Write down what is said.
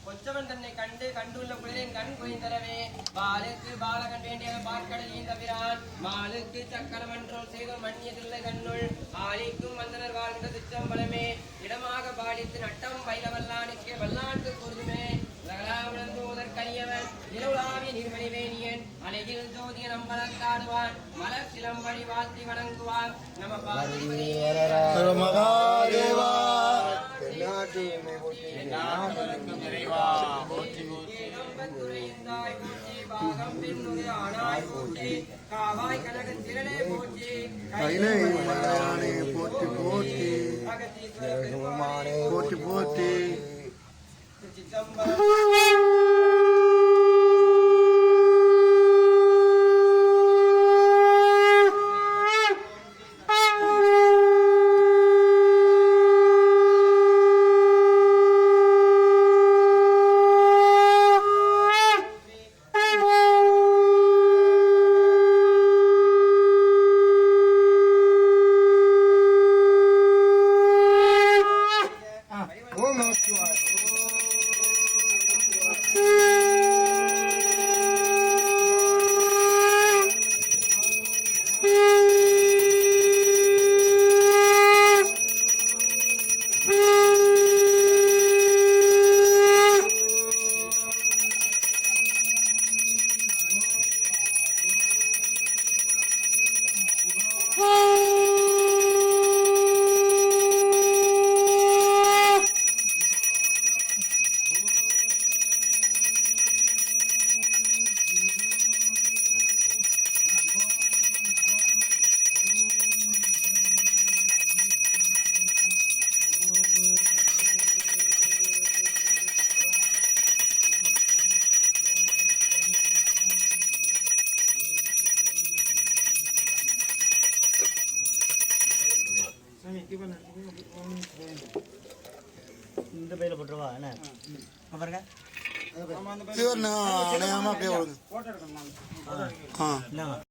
கொச்சவன் தன்னை கண்டு கண்டுள்ள குளிரின் கண் குறைந்தரவே பாலுக்கு பாலகன் வேண்டிய பார்க்கடல் ஈந்தபிரான் மாலுக்கு சக்கரமன்றோல் செய்தோர் மன்னியதில்லை கண்ணுள் ஆலிக்கும் வந்தனர் வாழ்ந்த சிற்றம்பலமே இடமாக பாலித்து நட்டம் பயிலவல்லானுக்கு வல்லாண்டு கூறுதுமே கரியவன் நிலவுலாவிய நிர்மணிவேணியன் அலையில் ஜோதிய நம்பலத்தாடுவான் மலர் சிலம்படி வாழ்த்தி வணங்குவான் நம மகாதேவா காவாய் கனகன் திரளே போற்றி போற்றி போற்றி போற்றி போற்றி இந்த பையில போட்டுருவா என்ன பாருங்க அப்படியே